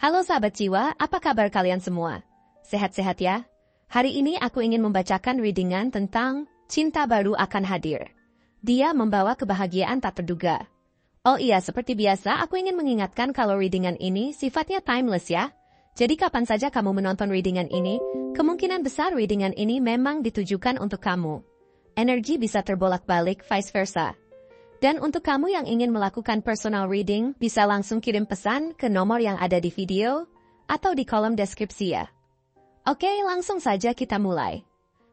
Halo sahabat jiwa, apa kabar kalian semua? Sehat-sehat ya? Hari ini aku ingin membacakan readingan tentang cinta baru akan hadir. Dia membawa kebahagiaan tak terduga. Oh iya, seperti biasa aku ingin mengingatkan kalau readingan ini sifatnya timeless ya. Jadi kapan saja kamu menonton readingan ini, kemungkinan besar readingan ini memang ditujukan untuk kamu. Energi bisa terbolak-balik, vice versa. Dan untuk kamu yang ingin melakukan personal reading, bisa langsung kirim pesan ke nomor yang ada di video atau di kolom deskripsi ya. Oke, langsung saja kita mulai.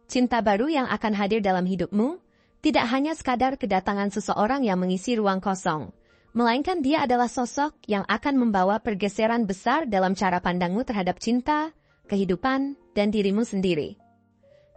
Cinta baru yang akan hadir dalam hidupmu tidak hanya sekadar kedatangan seseorang yang mengisi ruang kosong, melainkan dia adalah sosok yang akan membawa pergeseran besar dalam cara pandangmu terhadap cinta, kehidupan, dan dirimu sendiri.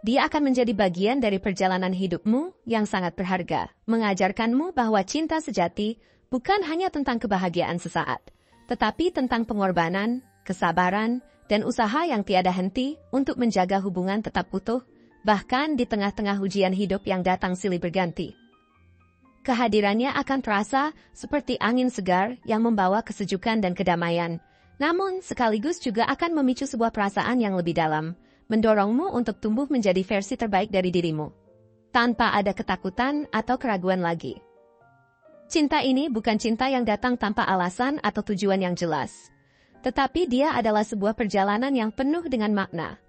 Dia akan menjadi bagian dari perjalanan hidupmu yang sangat berharga, mengajarkanmu bahwa cinta sejati bukan hanya tentang kebahagiaan sesaat, tetapi tentang pengorbanan, kesabaran, dan usaha yang tiada henti untuk menjaga hubungan tetap utuh, bahkan di tengah-tengah ujian hidup yang datang silih berganti. Kehadirannya akan terasa seperti angin segar yang membawa kesejukan dan kedamaian, namun sekaligus juga akan memicu sebuah perasaan yang lebih dalam, mendorongmu untuk tumbuh menjadi versi terbaik dari dirimu, tanpa ada ketakutan atau keraguan lagi. Cinta ini bukan cinta yang datang tanpa alasan atau tujuan yang jelas, tetapi dia adalah sebuah perjalanan yang penuh dengan makna.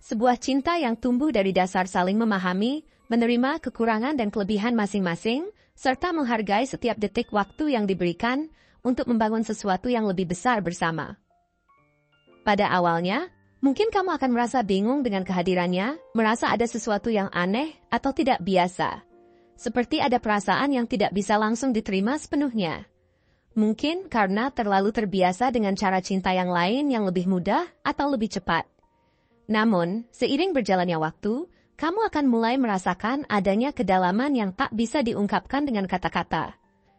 Sebuah cinta yang tumbuh dari dasar saling memahami, menerima kekurangan dan kelebihan masing-masing, serta menghargai setiap detik waktu yang diberikan untuk membangun sesuatu yang lebih besar bersama. Pada awalnya, mungkin kamu akan merasa bingung dengan kehadirannya, merasa ada sesuatu yang aneh atau tidak biasa. Seperti ada perasaan yang tidak bisa langsung diterima sepenuhnya. Mungkin karena terlalu terbiasa dengan cara cinta yang lain yang lebih mudah atau lebih cepat. Namun, seiring berjalannya waktu, kamu akan mulai merasakan adanya kedalaman yang tak bisa diungkapkan dengan kata-kata.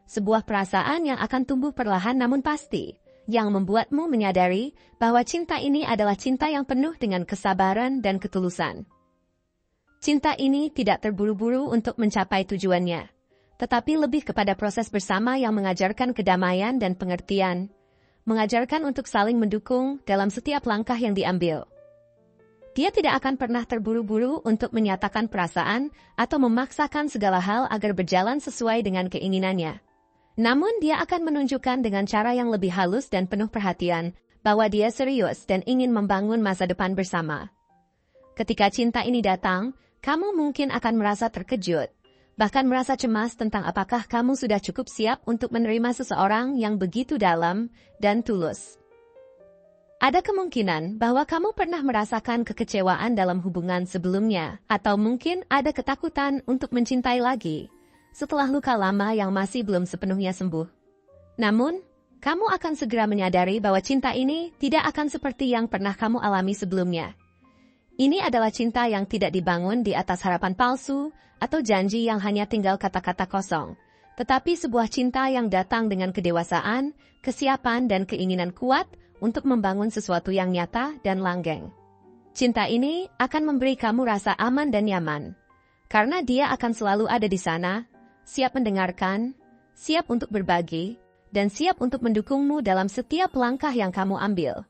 Sebuah perasaan yang akan tumbuh perlahan namun pasti, yang membuatmu menyadari bahwa cinta ini adalah cinta yang penuh dengan kesabaran dan ketulusan. Cinta ini tidak terburu-buru untuk mencapai tujuannya, tetapi lebih kepada proses bersama yang mengajarkan kedamaian dan pengertian, mengajarkan untuk saling mendukung dalam setiap langkah yang diambil. Dia tidak akan pernah terburu-buru untuk menyatakan perasaan atau memaksakan segala hal agar berjalan sesuai dengan keinginannya. Namun dia akan menunjukkan dengan cara yang lebih halus dan penuh perhatian bahwa dia serius dan ingin membangun masa depan bersama. Ketika cinta ini datang, kamu mungkin akan merasa terkejut, bahkan merasa cemas tentang apakah kamu sudah cukup siap untuk menerima seseorang yang begitu dalam dan tulus. Ada kemungkinan bahwa kamu pernah merasakan kekecewaan dalam hubungan sebelumnya, atau mungkin ada ketakutan untuk mencintai lagi setelah luka lama yang masih belum sepenuhnya sembuh. Namun, kamu akan segera menyadari bahwa cinta ini tidak akan seperti yang pernah kamu alami sebelumnya. Ini adalah cinta yang tidak dibangun di atas harapan palsu atau janji yang hanya tinggal kata-kata kosong, tetapi sebuah cinta yang datang dengan kedewasaan, kesiapan, dan keinginan kuat untuk membangun sesuatu yang nyata dan langgeng. Cinta ini akan memberi kamu rasa aman dan nyaman, karena dia akan selalu ada di sana, siap mendengarkan, siap untuk berbagi, dan siap untuk mendukungmu dalam setiap langkah yang kamu ambil.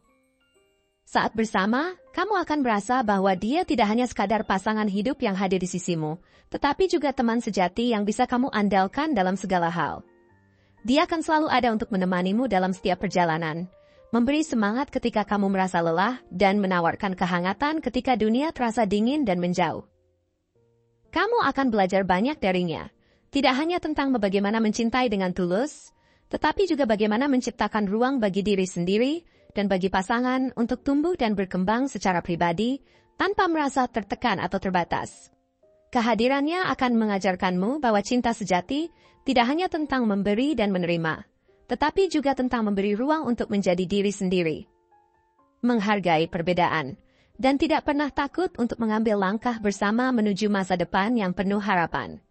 Saat bersama, kamu akan merasa bahwa dia tidak hanya sekadar pasangan hidup yang hadir di sisimu, tetapi juga teman sejati yang bisa kamu andalkan dalam segala hal. Dia akan selalu ada untuk menemanimu dalam setiap perjalanan, memberi semangat ketika kamu merasa lelah, dan menawarkan kehangatan ketika dunia terasa dingin dan menjauh. Kamu akan belajar banyak darinya. Tidak hanya tentang bagaimana mencintai dengan tulus, tetapi juga bagaimana menciptakan ruang bagi diri sendiri dan bagi pasangan untuk tumbuh dan berkembang secara pribadi tanpa merasa tertekan atau terbatas. Kehadirannya akan mengajarkanmu bahwa cinta sejati tidak hanya tentang memberi dan menerima, tetapi juga tentang memberi ruang untuk menjadi diri sendiri, menghargai perbedaan, dan tidak pernah takut untuk mengambil langkah bersama menuju masa depan yang penuh harapan.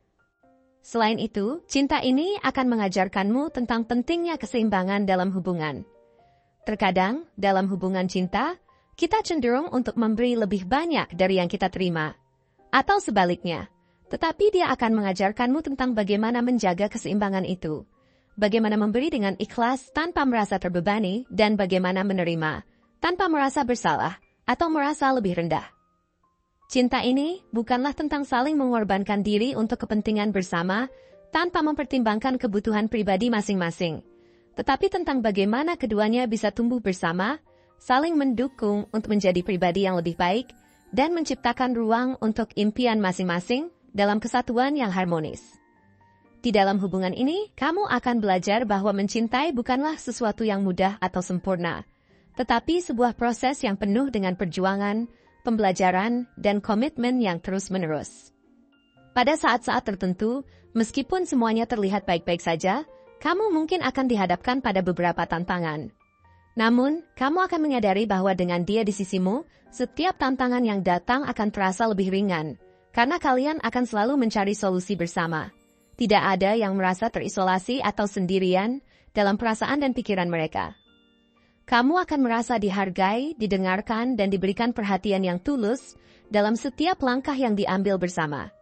Selain itu, cinta ini akan mengajarkanmu tentang pentingnya keseimbangan dalam hubungan. Terkadang, dalam hubungan cinta, kita cenderung untuk memberi lebih banyak dari yang kita terima. Atau sebaliknya, tetapi dia akan mengajarkanmu tentang bagaimana menjaga keseimbangan itu, bagaimana memberi dengan ikhlas tanpa merasa terbebani, dan bagaimana menerima tanpa merasa bersalah atau merasa lebih rendah. Cinta ini bukanlah tentang saling mengorbankan diri untuk kepentingan bersama tanpa mempertimbangkan kebutuhan pribadi masing-masing, tetapi tentang bagaimana keduanya bisa tumbuh bersama, saling mendukung untuk menjadi pribadi yang lebih baik, dan menciptakan ruang untuk impian masing-masing dalam kesatuan yang harmonis. Di dalam hubungan ini, kamu akan belajar bahwa mencintai bukanlah sesuatu yang mudah atau sempurna, tetapi sebuah proses yang penuh dengan perjuangan, pembelajaran, dan komitmen yang terus-menerus. Pada saat-saat tertentu, meskipun semuanya terlihat baik-baik saja, kamu mungkin akan dihadapkan pada beberapa tantangan. Namun, kamu akan menyadari bahwa dengan dia di sisimu, setiap tantangan yang datang akan terasa lebih ringan, karena kalian akan selalu mencari solusi bersama. Tidak ada yang merasa terisolasi atau sendirian dalam perasaan dan pikiran mereka. Kamu akan merasa dihargai, didengarkan, dan diberikan perhatian yang tulus dalam setiap langkah yang diambil bersama.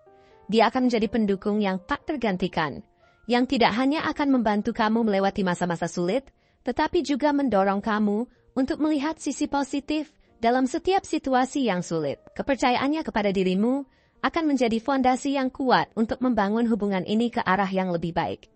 Dia akan menjadi pendukung yang tak tergantikan, yang tidak hanya akan membantu kamu melewati masa-masa sulit, tetapi juga mendorong kamu untuk melihat sisi positif dalam setiap situasi yang sulit. Kepercayaannya kepada dirimu akan menjadi fondasi yang kuat untuk membangun hubungan ini ke arah yang lebih baik.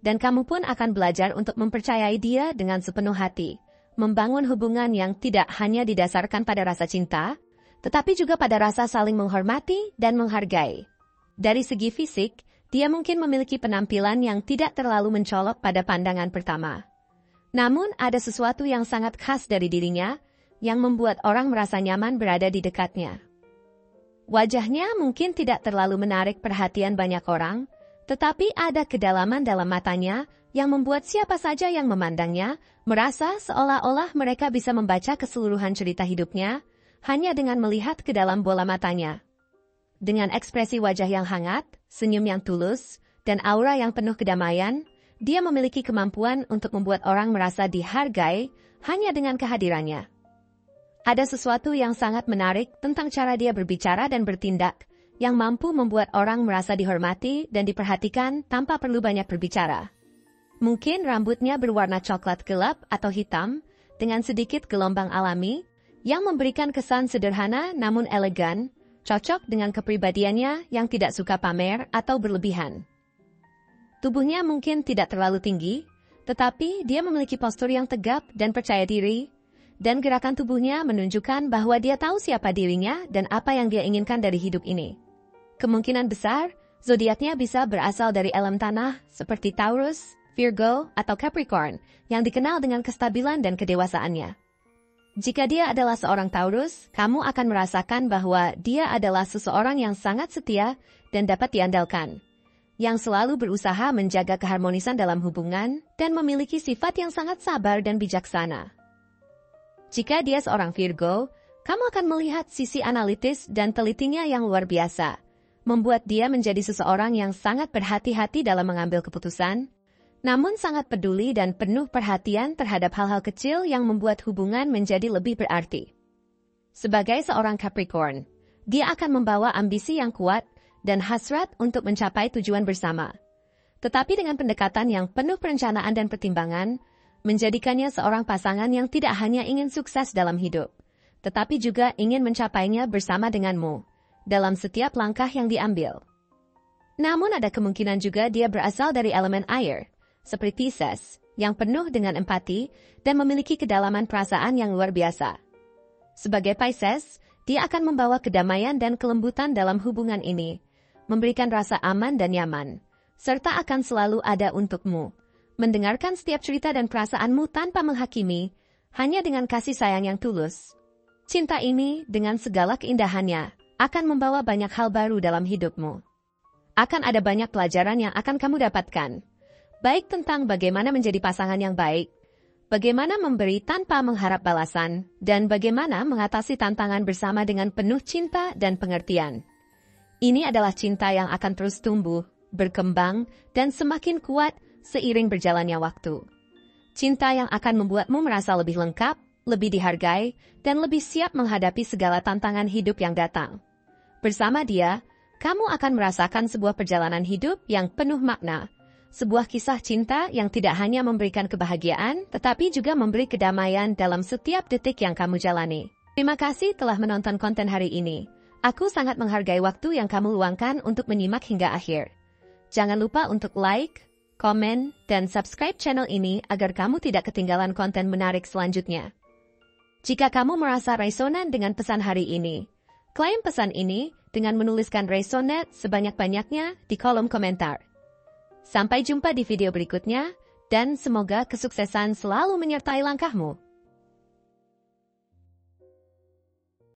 Dan kamu pun akan belajar untuk mempercayai dia dengan sepenuh hati, membangun hubungan yang tidak hanya didasarkan pada rasa cinta, tetapi juga pada rasa saling menghormati dan menghargai. Dari segi fisik, dia mungkin memiliki penampilan yang tidak terlalu mencolok pada pandangan pertama. Namun ada sesuatu yang sangat khas dari dirinya, yang membuat orang merasa nyaman berada di dekatnya. Wajahnya mungkin tidak terlalu menarik perhatian banyak orang, tetapi ada kedalaman dalam matanya yang membuat siapa saja yang memandangnya merasa seolah-olah mereka bisa membaca keseluruhan cerita hidupnya hanya dengan melihat ke dalam bola matanya. Dengan ekspresi wajah yang hangat, senyum yang tulus, dan aura yang penuh kedamaian, dia memiliki kemampuan untuk membuat orang merasa dihargai hanya dengan kehadirannya. Ada sesuatu yang sangat menarik tentang cara dia berbicara dan bertindak, yang mampu membuat orang merasa dihormati dan diperhatikan tanpa perlu banyak berbicara. Mungkin rambutnya berwarna coklat gelap atau hitam, dengan sedikit gelombang alami, yang memberikan kesan sederhana namun elegan, cocok dengan kepribadiannya yang tidak suka pamer atau berlebihan. Tubuhnya mungkin tidak terlalu tinggi, tetapi dia memiliki postur yang tegap dan percaya diri, dan gerakan tubuhnya menunjukkan bahwa dia tahu siapa dirinya dan apa yang dia inginkan dari hidup ini. Kemungkinan besar, zodiaknya bisa berasal dari elemen tanah seperti Taurus, Virgo, atau Capricorn, yang dikenal dengan kestabilan dan kedewasaannya. Jika dia adalah seorang Taurus, kamu akan merasakan bahwa dia adalah seseorang yang sangat setia dan dapat diandalkan, yang selalu berusaha menjaga keharmonisan dalam hubungan dan memiliki sifat yang sangat sabar dan bijaksana. Jika dia seorang Virgo, kamu akan melihat sisi analitis dan telitinya yang luar biasa, membuat dia menjadi seseorang yang sangat berhati-hati dalam mengambil keputusan, namun sangat peduli dan penuh perhatian terhadap hal-hal kecil yang membuat hubungan menjadi lebih berarti. Sebagai seorang Capricorn, dia akan membawa ambisi yang kuat dan hasrat untuk mencapai tujuan bersama. Tetapi dengan pendekatan yang penuh perencanaan dan pertimbangan, menjadikannya seorang pasangan yang tidak hanya ingin sukses dalam hidup, tetapi juga ingin mencapainya bersama denganmu, dalam setiap langkah yang diambil. Namun ada kemungkinan juga dia berasal dari elemen air, seperti Pisces, yang penuh dengan empati dan memiliki kedalaman perasaan yang luar biasa. Sebagai Pisces, dia akan membawa kedamaian dan kelembutan dalam hubungan ini, memberikan rasa aman dan nyaman, serta akan selalu ada untukmu, mendengarkan setiap cerita dan perasaanmu tanpa menghakimi, hanya dengan kasih sayang yang tulus. Cinta ini, dengan segala keindahannya, akan membawa banyak hal baru dalam hidupmu. Akan ada banyak pelajaran yang akan kamu dapatkan, baik tentang bagaimana menjadi pasangan yang baik, bagaimana memberi tanpa mengharap balasan, dan bagaimana mengatasi tantangan bersama dengan penuh cinta dan pengertian. Ini adalah cinta yang akan terus tumbuh, berkembang, dan semakin kuat seiring berjalannya waktu. Cinta yang akan membuatmu merasa lebih lengkap, lebih dihargai, dan lebih siap menghadapi segala tantangan hidup yang datang. Bersama dia, kamu akan merasakan sebuah perjalanan hidup yang penuh makna, Sebuah kisah cinta yang tidak hanya memberikan kebahagiaan, tetapi juga memberi kedamaian dalam setiap detik yang kamu jalani. Terima kasih telah menonton konten hari ini. Aku sangat menghargai waktu yang kamu luangkan untuk menyimak hingga akhir. Jangan lupa untuk like, komen, dan subscribe channel ini agar kamu tidak ketinggalan konten menarik selanjutnya. Jika kamu merasa resonan dengan pesan hari ini, klaim pesan ini dengan menuliskan resonate sebanyak-banyaknya di kolom komentar. Sampai jumpa di video berikutnya, dan semoga kesuksesan selalu menyertai langkahmu.